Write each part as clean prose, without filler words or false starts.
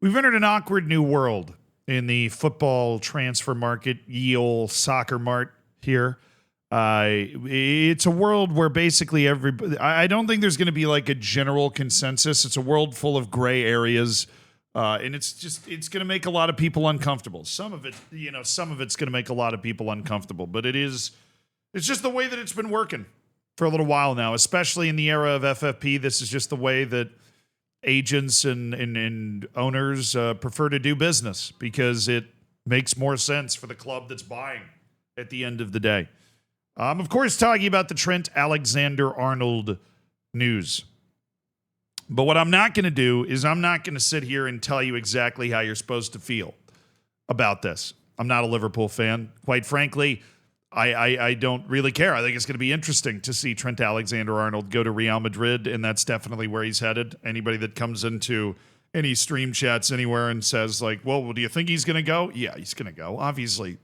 We've entered an awkward new world in the football transfer market, ye ol' soccer mart here. It's a world where basically everybody, I don't think there's going to be like a general consensus. It's a world full of gray areas. And it's going to make a lot of people uncomfortable. Some of it's going to make a lot of people uncomfortable, but it's just the way that it's been working for a little while now, especially in the era of FFP. This is just the way that agents and owners prefer to do business because it makes more sense for the club that's buying at the end of the day. Of course, talking about the Trent Alexander-Arnold news. But what I'm not going to do is I'm not going to sit here and tell you exactly how you're supposed to feel about this. I'm not a Liverpool fan. Quite frankly, I don't really care. I think it's going to be interesting to see Trent Alexander-Arnold go to Real Madrid, and that's definitely where he's headed. Anybody that comes into any stream chats anywhere and says, like, well, do you think he's going to go? Yeah, he's going to go. Obviously,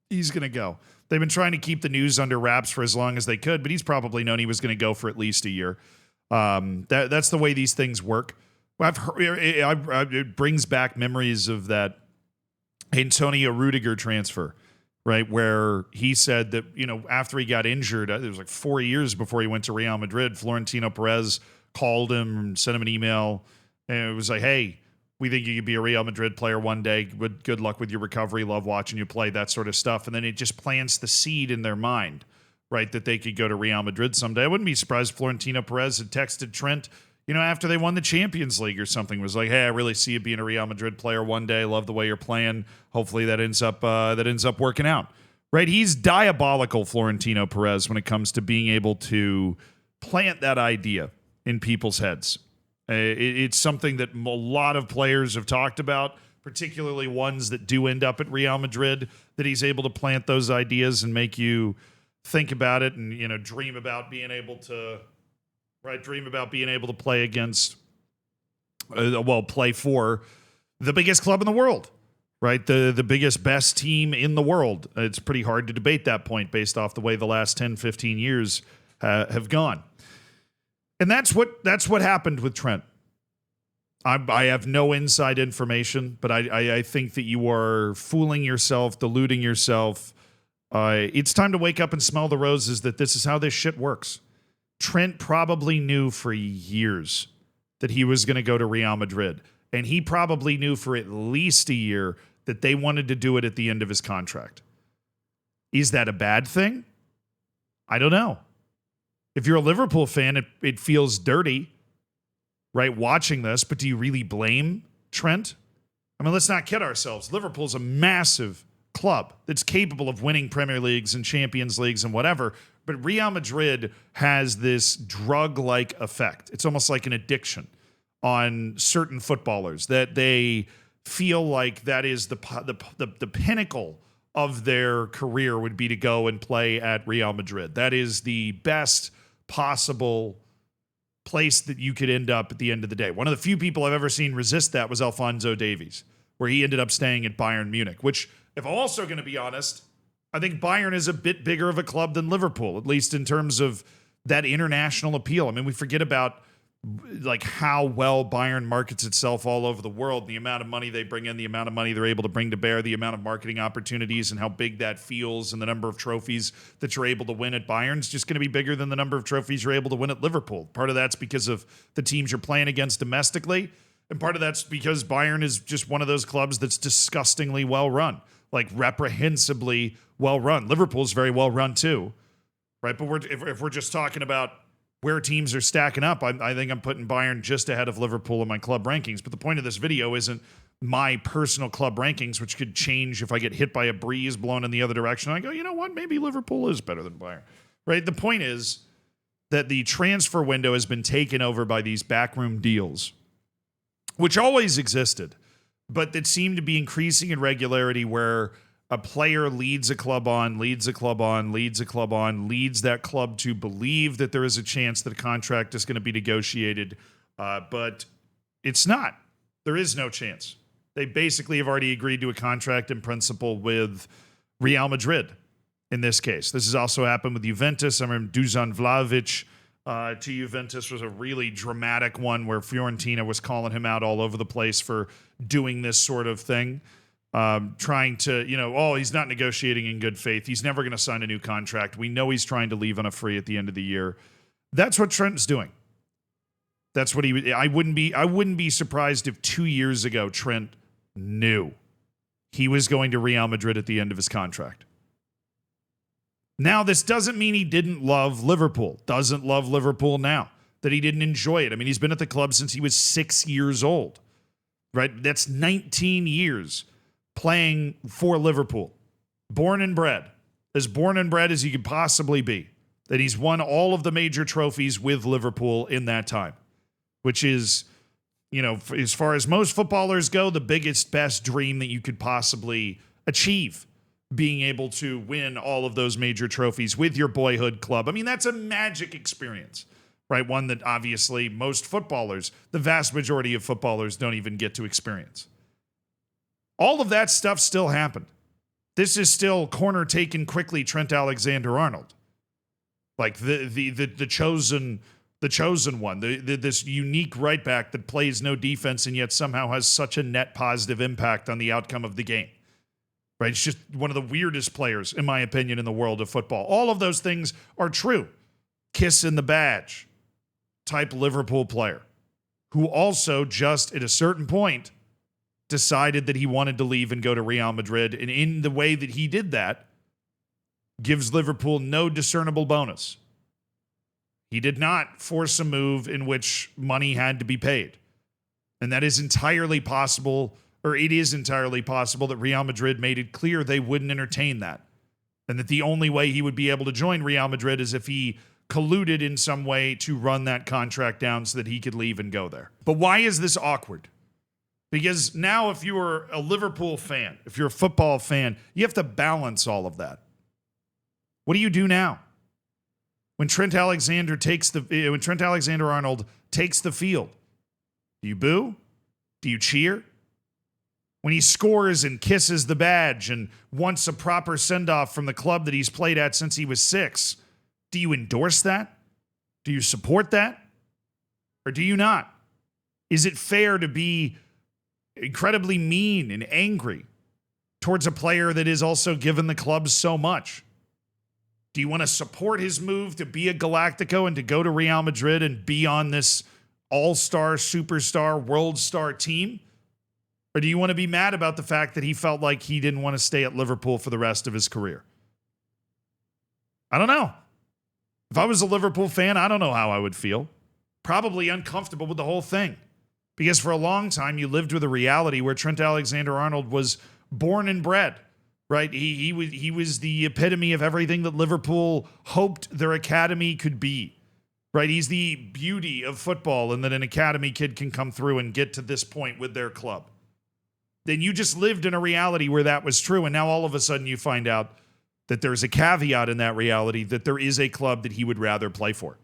he's going to go. They've been trying to keep the news under wraps for as long as they could, but he's probably known he was going to go for at least a year. That's the way these things work. I've heard, it brings back memories of that Antonio Rudiger transfer, right? Where he said that, after he got injured, it was like 4 years before he went to Real Madrid, Florentino Perez called him, sent him an email, and it was like, hey, we think you could be a Real Madrid player one day. Good luck with your recovery. Love watching you play, that sort of stuff. And then it just plants the seed in their mind, right, that they could go to Real Madrid someday. I wouldn't be surprised if Florentino Perez had texted Trent, after they won the Champions League or something, was like, hey, I really see you being a Real Madrid player one day. Love the way you're playing. Hopefully that ends up working out, right? He's diabolical, Florentino Perez, when it comes to being able to plant that idea in people's heads. It's something that a lot of players have talked about, particularly ones that do end up at Real Madrid, that he's able to plant those ideas and make you think about it and, dream about being able to play against, play for the biggest club in the world, right? The biggest, best team in the world. It's pretty hard to debate that point based off the way the last 10, 15 years have gone. And that's what happened with Trent. I have no inside information, but I think that you are fooling yourself, deluding yourself. It's time to wake up and smell the roses that this is how this shit works. Trent probably knew for years that he was going to go to Real Madrid, and he probably knew for at least a year that they wanted to do it at the end of his contract. Is that a bad thing? I don't know. If you're a Liverpool fan, it feels dirty, right, watching this, but do you really blame Trent? I mean, let's not kid ourselves. Liverpool's a massive club that's capable of winning Premier Leagues and Champions Leagues and whatever, but Real Madrid has this drug-like effect. It's almost like an addiction on certain footballers that they feel like that is the pinnacle of their career would be to go and play at Real Madrid. That is the best possible place that you could end up at the end of the day. One of the few people I've ever seen resist that was Alphonso Davies, where he ended up staying at Bayern Munich, which, if I'm also going to be honest, I think Bayern is a bit bigger of a club than Liverpool, at least in terms of that international appeal. I mean, we forget about like how well Bayern markets itself all over the world, the amount of money they bring in, the amount of money they're able to bring to bear, the amount of marketing opportunities and how big that feels, and the number of trophies that you're able to win at Bayern's just going to be bigger than the number of trophies you're able to win at Liverpool. Part of that's because of the teams you're playing against domestically, and part of that's because Bayern is just one of those clubs that's disgustingly well run, like reprehensibly well run. Liverpool's very well run too, right? But if we're just talking about where teams are stacking up, I think I'm putting Bayern just ahead of Liverpool in my club rankings. But the point of this video isn't my personal club rankings, which could change if I get hit by a breeze blown in the other direction. I go, you know what? Maybe Liverpool is better than Bayern, right? The point is that the transfer window has been taken over by these backroom deals, which always existed, but that seem to be increasing in regularity, where a player leads a club on, leads that club to believe that there is a chance that a contract is going to be negotiated, but it's not. There is no chance. They basically have already agreed to a contract in principle with Real Madrid in this case. This has also happened with Juventus. I remember Dusan Vlahovic to Juventus was a really dramatic one where Fiorentina was calling him out all over the place for doing this sort of thing. Trying to, he's not negotiating in good faith. He's never going to sign a new contract. We know he's trying to leave on a free at the end of the year. That's what Trent's doing. That's what I wouldn't be surprised if 2 years ago Trent knew he was going to Real Madrid at the end of his contract. Now, this doesn't mean he didn't love Liverpool, doesn't love Liverpool now, that he didn't enjoy it. I mean, he's been at the club since he was 6 years old, right? That's 19 years playing for Liverpool. Born and bred. As born and bred as you could possibly be. That he's won all of the major trophies with Liverpool in that time. Which is, as far as most footballers go, the biggest, best dream that you could possibly achieve. Being able to win all of those major trophies with your boyhood club. I mean, that's a magic experience, right? One that obviously most footballers, the vast majority of footballers, don't even get to experience. All of that stuff still happened. This is still corner taken quickly Trent Alexander-Arnold. Like the chosen one, this unique right back that plays no defense and yet somehow has such a net positive impact on the outcome of the game. Right? It's just one of the weirdest players, in my opinion, in the world of football. All of those things are true. Kiss in the badge type Liverpool player who also just at a certain point decided that he wanted to leave and go to Real Madrid. And in the way that he did that, gives Liverpool no discernible bonus. He did not force a move in which money had to be paid. And that is entirely possible, or it is entirely possible that Real Madrid made it clear they wouldn't entertain that. And that the only way he would be able to join Real Madrid is if he colluded in some way to run that contract down so that he could leave and go there. But why is this awkward? Because now if you are a Liverpool fan, if you're a football fan, you have to balance all of that. What do you do now? When Trent Alexander-Arnold takes the field, do you boo? Do you cheer? When he scores and kisses the badge and wants a proper send-off from the club that he's played at since he was 6, do you endorse that? Do you support that? Or do you not? Is it fair to be incredibly mean and angry towards a player that is also given the club so much? Do you want to support his move to be a Galactico and to go to Real Madrid and be on this all-star, superstar, world star team? Or do you want to be mad about the fact that he felt like he didn't want to stay at Liverpool for the rest of his career? I don't know. If I was a Liverpool fan, I don't know how I would feel. Probably uncomfortable with the whole thing. Because for a long time, you lived with a reality where Trent Alexander-Arnold was born and bred, right? He was the epitome of everything that Liverpool hoped their academy could be, right? He's the beauty of football and that an academy kid can come through and get to this point with their club. Then you just lived in a reality where that was true, and now all of a sudden you find out that there's a caveat in that reality that there is a club that he would rather play for.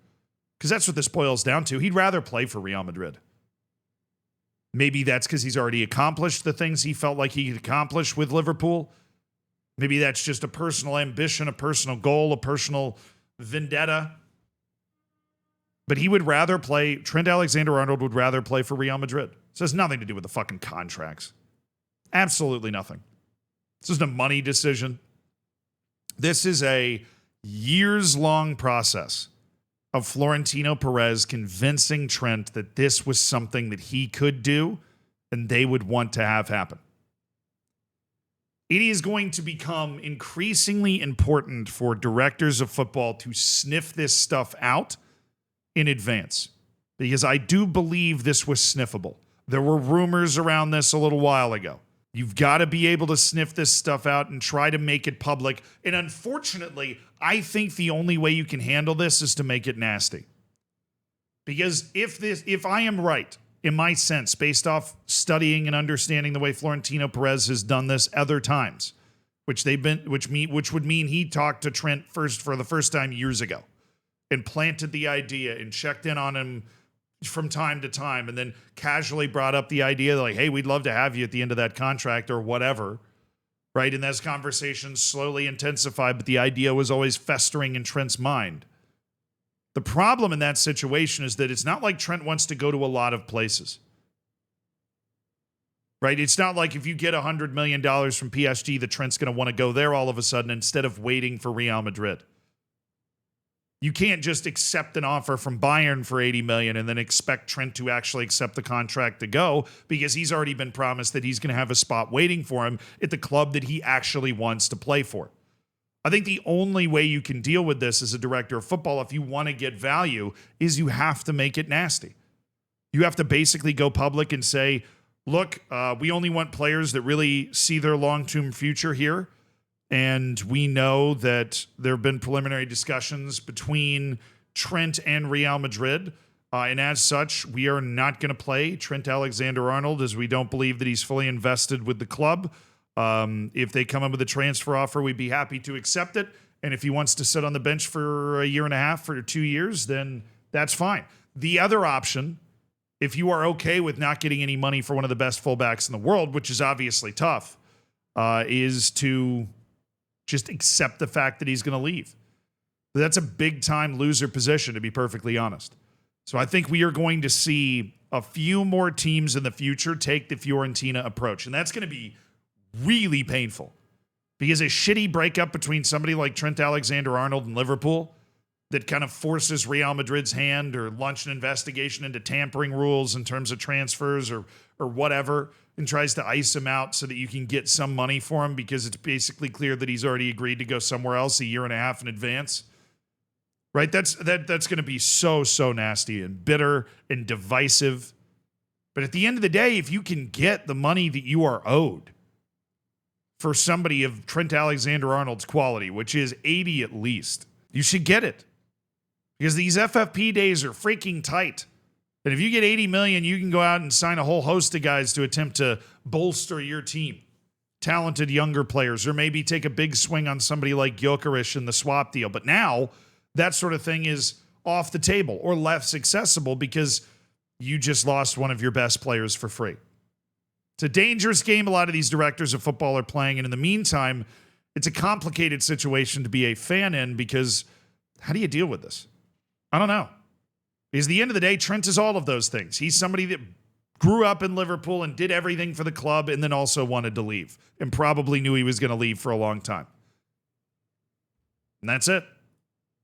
Because that's what this boils down to. He'd rather play for Real Madrid. Maybe that's because he's already accomplished the things he felt like he could accomplish with Liverpool. Maybe that's just a personal ambition, a personal goal, a personal vendetta. But he would rather play, Trent Alexander-Arnold would rather play for Real Madrid. This has nothing to do with the fucking contracts. Absolutely nothing. This isn't a money decision. This is a years-long process of Florentino Perez convincing Trent that this was something that he could do and they would want to have happen. It is going to become increasingly important for directors of football to sniff this stuff out in advance, because I do believe this was sniffable. There were rumors around this a little while ago. You've got to be able to sniff this stuff out and try to make it public. And unfortunately, I think the only way you can handle this is to make it nasty. Because if I am right, in my sense, based off studying and understanding the way Florentino Perez has done this other times, which would mean he talked to Trent for the first time years ago and planted the idea and checked in on him from time to time, and then casually brought up the idea like, hey, we'd love to have you at the end of that contract or whatever, right? And those conversations slowly intensified, but the idea was always festering in Trent's mind. The problem in that situation is that it's not like Trent wants to go to a lot of places. Right? It's not like if you get $100 million from PSG that Trent's going to want to go there all of a sudden instead of waiting for Real Madrid. You can't just accept an offer from Bayern for $80 million and then expect Trent to actually accept the contract to go, because he's already been promised that he's going to have a spot waiting for him at the club that he actually wants to play for. I think the only way you can deal with this as a director of football, if you want to get value, is you have to make it nasty. You have to basically go public and say, look, we only want players that really see their long-term future here. And we know that there have been preliminary discussions between Trent and Real Madrid. And as such, we are not going to play Trent Alexander-Arnold, as we don't believe that he's fully invested with the club. If they come up with a transfer offer, we'd be happy to accept it. And if he wants to sit on the bench for a year and a half or 2 years, then that's fine. The other option, if you are okay with not getting any money for one of the best fullbacks in the world, which is obviously tough, is to just accept the fact that he's going to leave. That's a big-time loser position, to be perfectly honest. So I think we are going to see a few more teams in the future take the Fiorentina approach, and that's going to be really painful, because a shitty breakup between somebody like Trent Alexander-Arnold and Liverpool that kind of forces Real Madrid's hand or launch an investigation into tampering rules in terms of transfers or whatever, and tries to ice him out so that you can get some money for him because it's basically clear that he's already agreed to go somewhere else a year and a half in advance. Right? That's going to be so nasty and bitter and divisive. But at the end of the day, if you can get the money that you are owed for somebody of Trent Alexander-Arnold's quality, which is 80 at least, you should get it. Because these FFP days are freaking tight. And if you get 80 million, you can go out and sign a whole host of guys to attempt to bolster your team. Talented younger players, or maybe take a big swing on somebody like Gyökeres in the swap deal. But now that sort of thing is off the table or less accessible because you just lost one of your best players for free. It's a dangerous game a lot of these directors of football are playing. And in the meantime, it's a complicated situation to be a fan in, because how do you deal with this? I don't know. Because at the end of the day, Trent is all of those things. He's somebody that grew up in Liverpool and did everything for the club and then also wanted to leave and probably knew he was going to leave for a long time. And that's it.